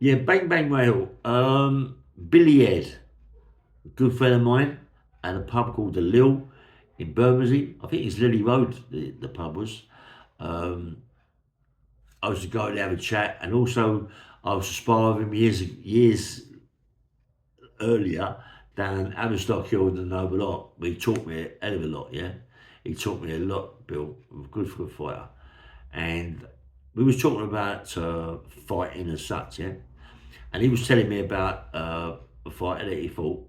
Yeah, Bang Bang Rail. Billy Ed, a good friend of mine, had a pub called the Lil in Bermondsey. I think it's Lily Road, the pub was. Um, I used to go and have a chat, and also I was to spar with him years earlier down Aberstock Hill in the Noble Lot. He taught me a hell of a lot, yeah. He taught me a lot, Bill. Good fighter. And we was talking about fighting and such, yeah. And he was telling me about a fighter that he fought,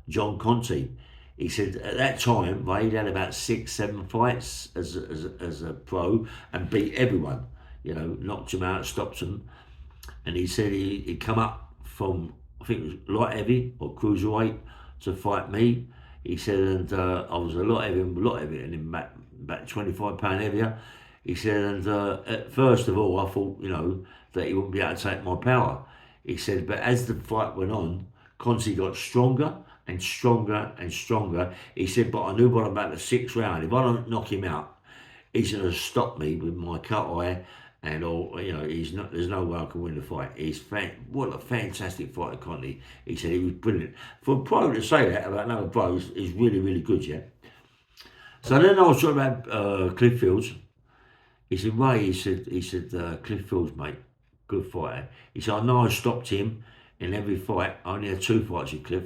John Conteh. He said at that time, right, he'd had about 6, 7 fights as a pro and beat everyone. You know, knocked him out, stopped him. And he said he'd come up from, I think it was light heavy or cruiserweight to fight me. He said, and I was a lot heavier, and him about 25 pound heavier. He said, and at first of all, I thought, that he wouldn't be able to take my power. He said, but as the fight went on, Conti got stronger and stronger and stronger. He said, but I knew by about the 6th round, if I don't knock him out, he's going to stop me with my cut eye and all. He's not. There's no way I can win the fight. What a fantastic fighter, Conti. He said he was brilliant. For a pro to say that about another pro is really, really good, yeah. So then I was talking about Cliff Fields. He said, Ray, he said, Cliff Fields, mate, good fighter. He said, I know I stopped him in every fight. I only had 2 fights with Cliff.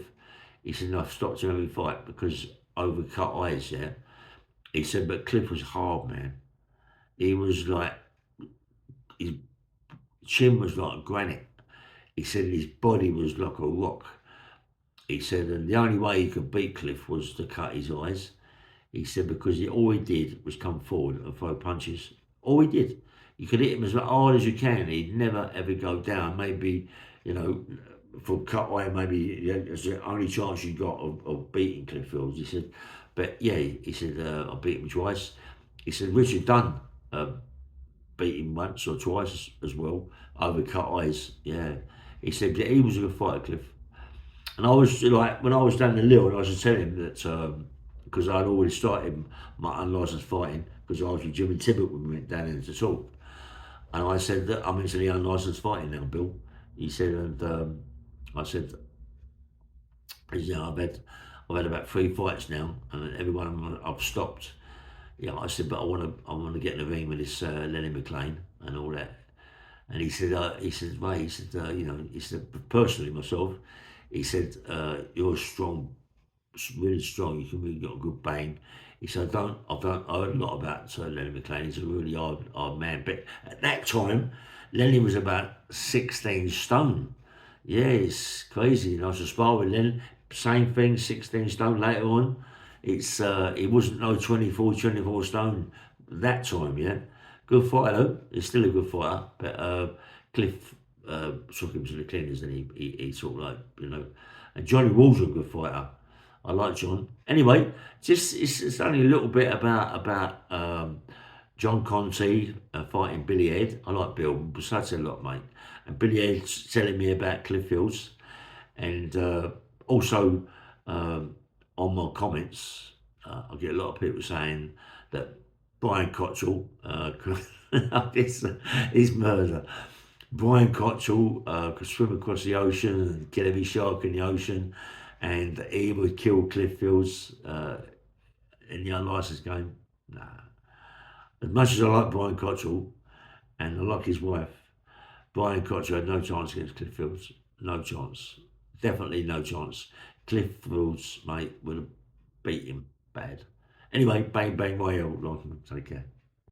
He said, no, I've stopped him every fight because overcut eyes, yeah. He said, but Cliff was hard, man. He was like, his chin was like granite. He said his body was like a rock. He said, and the only way he could beat Cliff was to cut his eyes. He said, because all he did was come forward and throw punches. All he did. You could hit him as hard as you can. He'd never ever go down. Maybe, you know, for cut eye, maybe it's the only chance you got of beating Cliff Fields. He said, but yeah, he said, I beat him twice. He said, Richard Dunn beat him once or twice as well, over cut eyes. Yeah. He said, yeah, he was a good fighter, Cliff. And I was like, when I was down the Lille, and I was telling him that, because I'd already started my unlicensed fighting, because I was with Jimmy Tibbet when we went down there to talk. And I said that I'm into the unlicensed fighting now, Bill. He said, and I said, I've had about 3 fights now, and every one of them I've stopped. Yeah, I said, but I want to get in the ring with this Lenny McLean and all that. And he said, mate, he said, personally myself, he said, you're strong, really strong. You can really got a good bang. He said, I heard a lot about Lenny McLean. He's a really hard man. But at that time, Lenny was about 16 stone. Yeah, it's crazy. And I was to spar with Lenny, same thing, 16 stone later on. It wasn't no 24 stone that time, yeah. Good fighter though. He's still a good fighter. But Cliff took him to the cleaners and he sort of like, and Johnny Wall's a good fighter. I like John. Anyway, just it's only a little bit about John Conteh fighting Billy Ed. I like Bill, besides a lot, mate. And Billy Ed's telling me about Cliff Fields. And also on my comments, I get a lot of people saying that Brian Cottrell is murder. Brian Cottrell could swim across the ocean and kill every shark in the ocean, and he would kill Cliff Fields in the unlicensed game. Nah. As much as I like Brian Cottrell and I like his wife, Brian Cottrell had no chance against Cliff Fields. No chance. Definitely no chance. Cliff Fields, mate, would have beat him bad. Anyway, bang, bang, my old. Take care.